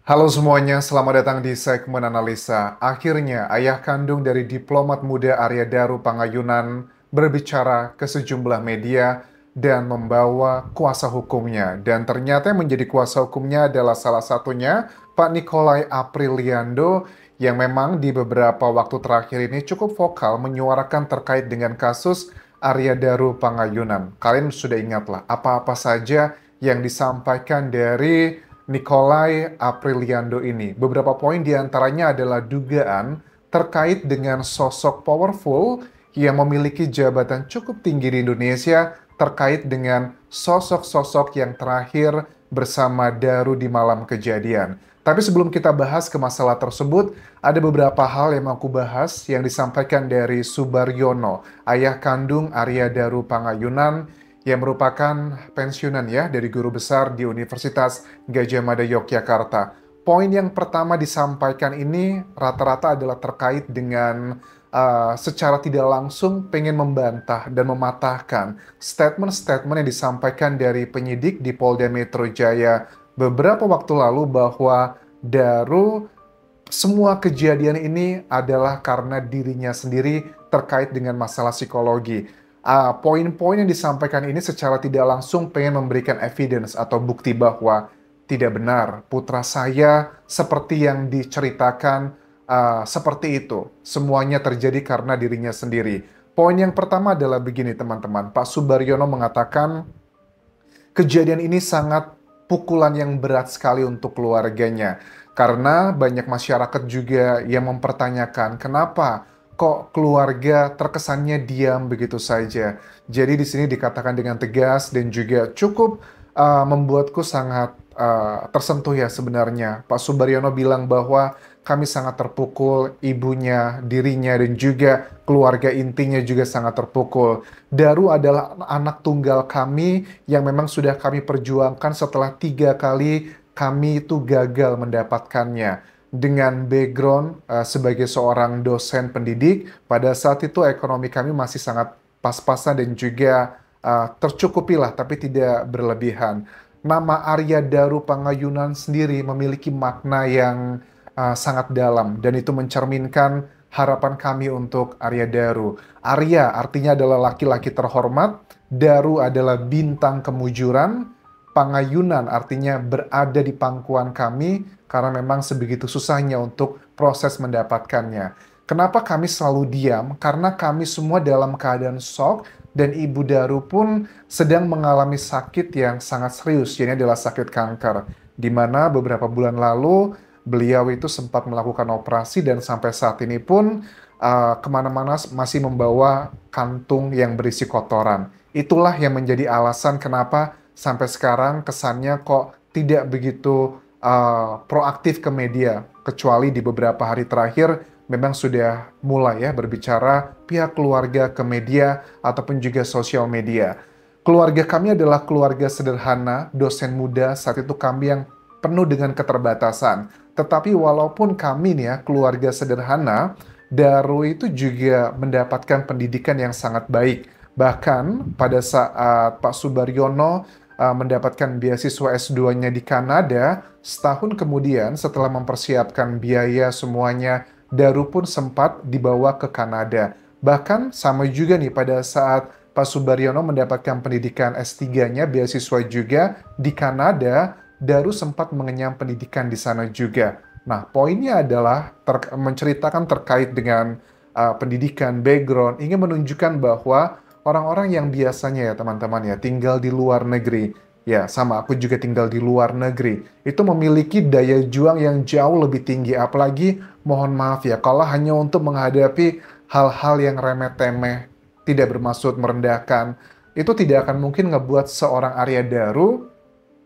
Halo semuanya, selamat datang di segmen analisa. Akhirnya, ayah kandung dari diplomat muda Arya Daru Pangayunan berbicara ke sejumlah media dan membawa kuasa hukumnya. Dan ternyata yang menjadi kuasa hukumnya adalah salah satunya Pak Nikolai Apriliando yang memang di beberapa waktu terakhir ini cukup vokal menyuarakan terkait dengan kasus Arya Daru Pangayunan. Kalian sudah ingatlah apa-apa saja yang disampaikan dari Nikolai Apriliando ini. Beberapa poin diantaranya adalah dugaan terkait dengan sosok powerful yang memiliki jabatan cukup tinggi di Indonesia terkait dengan sosok-sosok yang terakhir bersama Daru di malam kejadian. Tapi sebelum kita bahas ke masalah tersebut, ada beberapa hal yang mau aku bahas yang disampaikan dari Subaryono, ayah kandung Arya Daru Pangayunan, yang merupakan pensiunan ya dari guru besar di Universitas Gadjah Mada Yogyakarta. Poin yang pertama disampaikan ini rata-rata adalah terkait dengan secara tidak langsung pengen membantah dan mematahkan statement-statement yang disampaikan dari penyidik di Polda Metro Jaya beberapa waktu lalu bahwa Daru semua kejadian ini adalah karena dirinya sendiri terkait dengan masalah psikologi. Poin-poin yang disampaikan ini secara tidak langsung pengen memberikan evidence atau bukti bahwa tidak benar putra saya seperti yang diceritakan seperti itu. Semuanya terjadi karena dirinya sendiri. Poin yang pertama adalah begini teman-teman. Pak Subaryono mengatakan kejadian ini sangat pukulan yang berat sekali untuk keluarganya. Karena banyak masyarakat juga yang mempertanyakan kenapa kok keluarga terkesannya diam begitu saja. Jadi di sini dikatakan dengan tegas dan juga cukup membuatku sangat tersentuh ya sebenarnya. Pak Subaryono bilang bahwa kami sangat terpukul, ibunya, dirinya, dan juga keluarga intinya juga sangat terpukul. Daru adalah anak tunggal kami yang memang sudah kami perjuangkan setelah 3 kali kami itu gagal mendapatkannya. Dengan background sebagai seorang dosen pendidik, pada saat itu ekonomi kami masih sangat pas-pasan dan juga tercukupilah, tapi tidak berlebihan. Nama Arya Daru Pangayunan sendiri memiliki makna yang sangat dalam dan itu mencerminkan harapan kami untuk Arya Daru. Arya artinya adalah laki-laki terhormat, Daru adalah bintang kemujuran, Pangayunan artinya berada di pangkuan kami karena memang sebegitu susahnya untuk proses mendapatkannya. Kenapa kami selalu diam? Karena kami semua dalam keadaan shock dan Ibu Daru pun sedang mengalami sakit yang sangat serius, ini adalah sakit kanker. Di mana beberapa bulan lalu beliau itu sempat melakukan operasi dan sampai saat ini pun kemana-mana masih membawa kantung yang berisi kotoran. Itulah yang menjadi alasan kenapa sampai sekarang kesannya kok tidak begitu proaktif ke media, kecuali di beberapa hari terakhir memang sudah mulai ya berbicara pihak keluarga ke media ataupun juga sosial media. Keluarga kami adalah keluarga sederhana, dosen muda saat itu kami yang penuh dengan keterbatasan. Tetapi walaupun kami nih ya keluarga sederhana, Daru itu juga mendapatkan pendidikan yang sangat baik. Bahkan pada saat Pak Subaryono mendapatkan beasiswa S2-nya di Kanada, setahun kemudian setelah mempersiapkan biaya semuanya, Daru pun sempat dibawa ke Kanada. Bahkan sama juga nih pada saat Pak Subaryono mendapatkan pendidikan S3-nya, beasiswa juga di Kanada, Daru sempat mengenyam pendidikan di sana juga. Nah, poinnya adalah menceritakan terkait dengan pendidikan, background, ingin menunjukkan bahwa orang-orang yang biasanya ya teman-teman ya tinggal di luar negeri, ya sama aku juga tinggal di luar negeri, itu memiliki daya juang yang jauh lebih tinggi. Apalagi mohon maaf ya, kalau hanya untuk menghadapi hal-hal yang remeh-temeh, tidak bermaksud merendahkan, itu tidak akan mungkin ngebuat seorang Arya Daru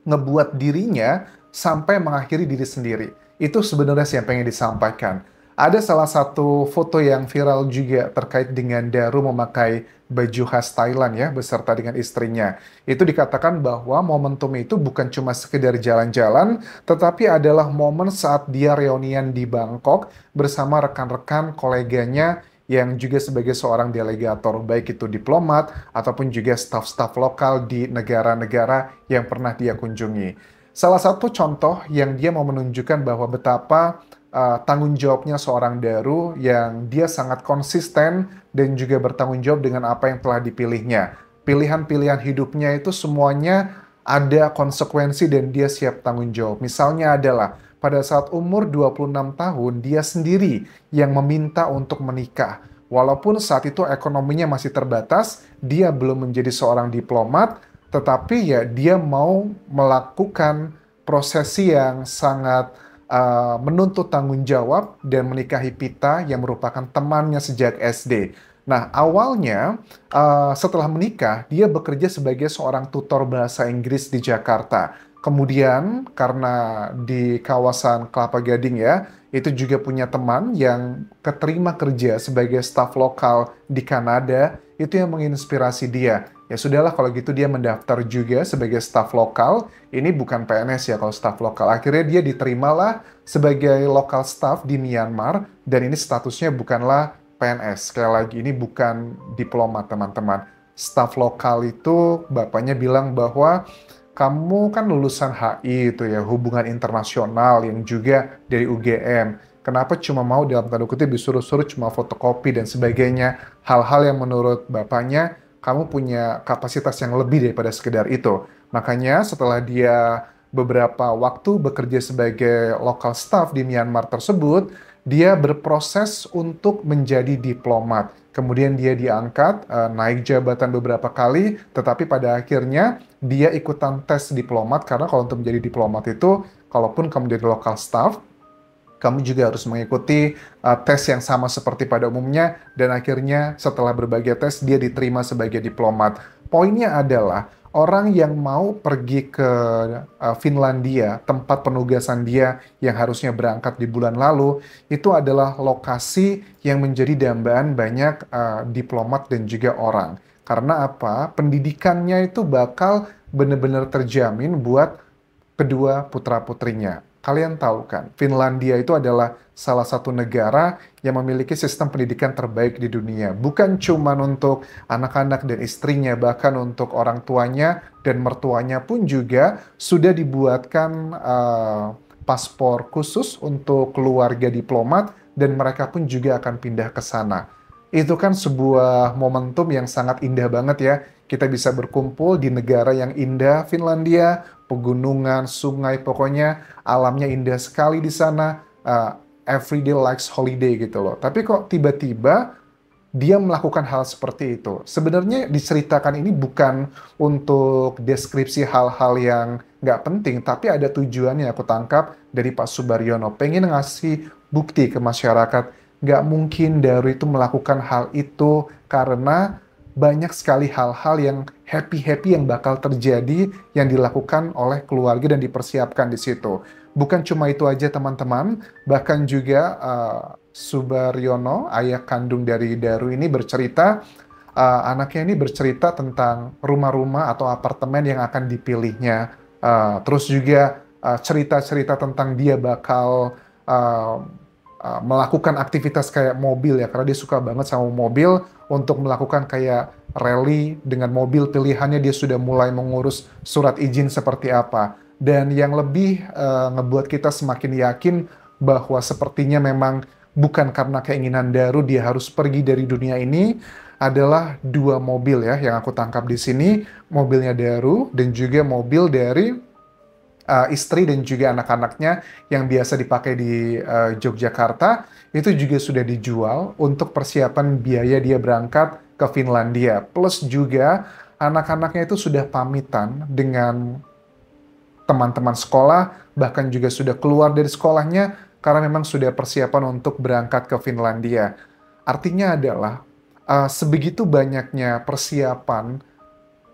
ngebuat dirinya sampai mengakhiri diri sendiri. Itu sebenarnya sih yang pengen disampaikan. Ada salah satu foto yang viral juga terkait dengan Daru memakai baju khas Thailand ya, beserta dengan istrinya. Itu dikatakan bahwa momentum itu bukan cuma sekedar jalan-jalan, tetapi adalah momen saat dia reunian di Bangkok bersama rekan-rekan koleganya yang juga sebagai seorang delegator, baik itu diplomat ataupun juga staf-staf lokal di negara-negara yang pernah dia kunjungi. Salah satu contoh yang dia mau menunjukkan bahwa betapa tanggung jawabnya seorang Daru yang dia sangat konsisten dan juga bertanggung jawab dengan apa yang telah dipilihnya. Pilihan-pilihan hidupnya itu semuanya ada konsekuensi dan dia siap tanggung jawab. Misalnya adalah pada saat umur 26 tahun, dia sendiri yang meminta untuk menikah. Walaupun saat itu ekonominya masih terbatas, dia belum menjadi seorang diplomat, tetapi ya dia mau melakukan prosesi yang sangat menuntut tanggung jawab dan menikahi Pita yang merupakan temannya sejak SD. Nah, awalnya setelah menikah, dia bekerja sebagai seorang tutor bahasa Inggris di Jakarta. Kemudian, karena di kawasan Kelapa Gading ya, itu juga punya teman yang keterima kerja sebagai staf lokal di Kanada, itu yang menginspirasi dia. Ya sudahlah kalau gitu dia mendaftar juga sebagai staf lokal. Ini bukan PNS ya kalau staf lokal. Akhirnya dia diterimalah sebagai lokal staff di Myanmar dan ini statusnya bukanlah PNS. Sekali lagi ini bukan diplomat teman-teman. Staf lokal itu bapaknya bilang bahwa kamu kan lulusan HI itu ya, hubungan internasional yang juga dari UGM. Kenapa cuma mau dalam tanda kutip disuruh-suruh cuma fotokopi dan sebagainya. Hal-hal yang menurut bapaknya kamu punya kapasitas yang lebih daripada sekedar itu. Makanya setelah dia beberapa waktu bekerja sebagai local staff di Myanmar tersebut, dia berproses untuk menjadi diplomat. Kemudian dia diangkat, naik jabatan beberapa kali, tetapi pada akhirnya dia ikutan tes diplomat, karena kalau untuk menjadi diplomat itu, kalaupun kamu jadi local staff, kamu juga harus mengikuti tes yang sama seperti pada umumnya, dan akhirnya setelah berbagai tes, dia diterima sebagai diplomat. Poinnya adalah, orang yang mau pergi ke Finlandia, tempat penugasan dia yang harusnya berangkat di bulan lalu, itu adalah lokasi yang menjadi dambaan banyak diplomat dan juga orang. Karena apa? Pendidikannya itu bakal benar-benar terjamin buat kedua putra-putrinya. Kalian tahu kan, Finlandia itu adalah salah satu negara yang memiliki sistem pendidikan terbaik di dunia. Bukan cuma untuk anak-anak dan istrinya, bahkan untuk orang tuanya dan mertuanya pun juga sudah dibuatkan paspor khusus untuk keluarga diplomat dan mereka pun juga akan pindah ke sana. Itu kan sebuah momentum yang sangat indah banget ya. Kita bisa berkumpul di negara yang indah, Finlandia, pegunungan, sungai, pokoknya alamnya indah sekali di sana. Everyday likes holiday gitu loh. Tapi kok tiba-tiba dia melakukan hal seperti itu. Sebenarnya diceritakan ini bukan untuk deskripsi hal-hal yang nggak penting, tapi ada tujuannya aku tangkap dari Pak Subaryono. Pengen ngasih bukti ke masyarakat, nggak mungkin Daru itu melakukan hal itu karena banyak sekali hal-hal yang happy-happy yang bakal terjadi yang dilakukan oleh keluarga dan dipersiapkan di situ. Bukan cuma itu aja teman-teman, bahkan juga Subaryono, ayah kandung dari Daru ini bercerita, anaknya ini bercerita tentang rumah-rumah atau apartemen yang akan dipilihnya. Terus juga cerita-cerita tentang dia bakal melakukan aktivitas kayak mobil ya, karena dia suka banget sama mobil, untuk melakukan kayak rally dengan mobil pilihannya dia sudah mulai mengurus surat izin seperti apa. Dan yang lebih ngebuat kita semakin yakin bahwa sepertinya memang bukan karena keinginan Daru dia harus pergi dari dunia ini, adalah dua mobil ya yang aku tangkap di sini, mobilnya Daru dan juga mobil dari istri dan juga anak-anaknya yang biasa dipakai di Yogyakarta, itu juga sudah dijual untuk persiapan biaya dia berangkat ke Finlandia. Plus juga anak-anaknya itu sudah pamitan dengan teman-teman sekolah, bahkan juga sudah keluar dari sekolahnya karena memang sudah persiapan untuk berangkat ke Finlandia. Artinya adalah sebegitu banyaknya persiapan.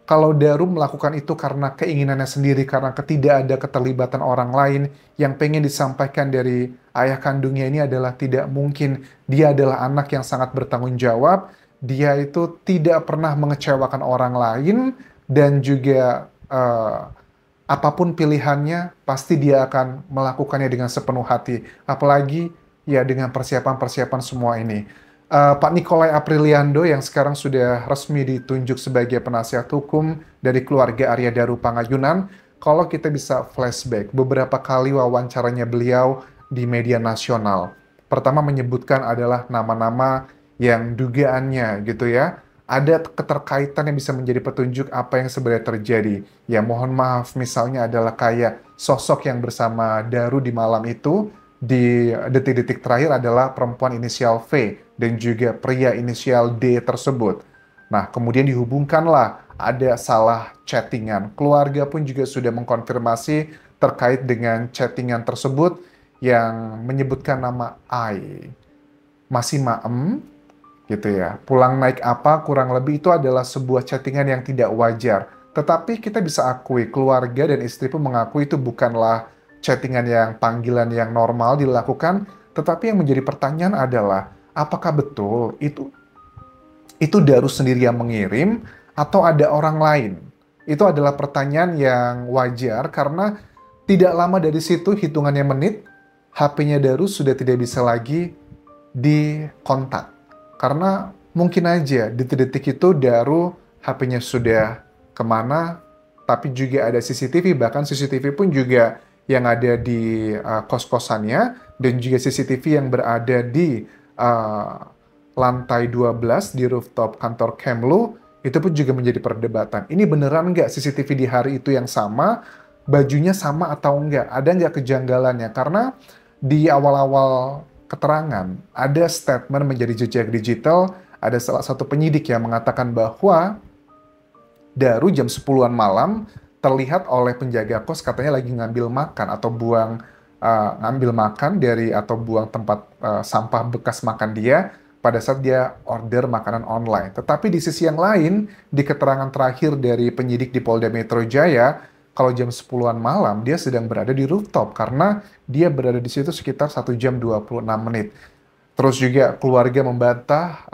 Kalau Daru melakukan itu karena keinginannya sendiri, karena tidak ada keterlibatan orang lain, yang pengen disampaikan dari ayah kandungnya ini adalah tidak mungkin. Dia adalah anak yang sangat bertanggung jawab, dia itu tidak pernah mengecewakan orang lain, dan juga apapun pilihannya, pasti dia akan melakukannya dengan sepenuh hati. Apalagi ya dengan persiapan-persiapan semua ini. Pak Nikolai Apriliando yang sekarang sudah resmi ditunjuk sebagai penasihat hukum dari keluarga Arya Daru Pangayunan, kalau kita bisa flashback beberapa kali wawancaranya beliau di media nasional. Pertama menyebutkan adalah nama-nama yang dugaannya gitu ya, ada keterkaitan yang bisa menjadi petunjuk apa yang sebenarnya terjadi. Ya mohon maaf, misalnya adalah kayak sosok yang bersama Daru di malam itu, di detik-detik terakhir adalah perempuan inisial V dan juga pria inisial D tersebut. Nah, kemudian dihubungkanlah ada salah chattingan. Keluarga pun juga sudah mengkonfirmasi terkait dengan chattingan tersebut yang menyebutkan nama Ai. Masih maem, gitu ya. Pulang naik apa, kurang lebih itu adalah sebuah chattingan yang tidak wajar. Tetapi kita bisa akui, keluarga dan istri pun mengakui itu bukanlah chattingan yang panggilan yang normal dilakukan, tetapi yang menjadi pertanyaan adalah, apakah betul itu Daru sendiri yang mengirim atau ada orang lain? Itu adalah pertanyaan yang wajar karena tidak lama dari situ, hitungannya menit, HP-nya Daru sudah tidak bisa lagi dikontak. Karena mungkin aja detik-detik itu Daru HP-nya sudah kemana, tapi juga ada CCTV, bahkan CCTV pun juga yang ada di kos-kosannya, dan juga CCTV yang berada di lantai 12 di rooftop kantor Kemlu, itu pun juga menjadi perdebatan. Ini beneran nggak CCTV di hari itu yang sama, bajunya sama atau enggak? Ada nggak kejanggalannya? Karena di awal-awal keterangan, ada statement menjadi jejak digital, ada salah satu penyidik yang mengatakan bahwa Daru jam 10-an malam terlihat oleh penjaga kos katanya lagi ngambil makan atau ngambil makan dari atau buang tempat sampah bekas makan dia pada saat dia order makanan online. Tetapi di sisi yang lain, di keterangan terakhir dari penyidik di Polda Metro Jaya, kalau jam 10-an malam dia sedang berada di rooftop karena dia berada di situ sekitar 1 jam 26 menit. Terus juga keluarga membantah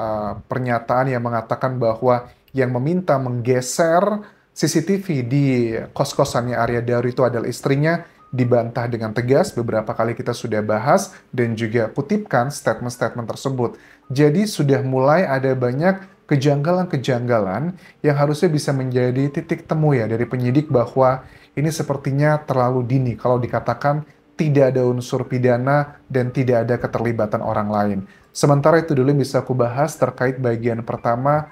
pernyataan yang mengatakan bahwa yang meminta menggeser CCTV di kos-kosannya Arya Daru itu adalah istrinya, dibantah dengan tegas. Beberapa kali kita sudah bahas dan juga kutipkan statement-statement tersebut. Jadi sudah mulai ada banyak kejanggalan-kejanggalan yang harusnya bisa menjadi titik temu ya dari penyidik bahwa ini sepertinya terlalu dini kalau dikatakan tidak ada unsur pidana dan tidak ada keterlibatan orang lain. Sementara itu dulu yang bisa aku bahas terkait bagian pertama,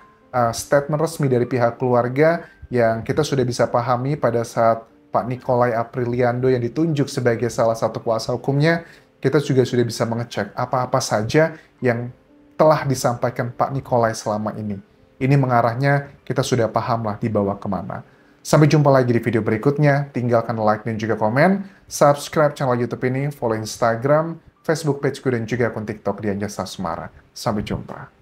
statement resmi dari pihak keluarga yang kita sudah bisa pahami pada saat Pak Nikolai Apriliando yang ditunjuk sebagai salah satu kuasa hukumnya, kita juga sudah bisa mengecek apa-apa saja yang telah disampaikan Pak Nikolai selama ini. Ini mengarahnya kita sudah paham lah dibawa kemana. Sampai jumpa lagi di video berikutnya. Tinggalkan like dan juga komen. Subscribe channel YouTube ini, follow Instagram, Facebook pageku dan juga akun TikTok di Anjasa Semara. Sampai jumpa.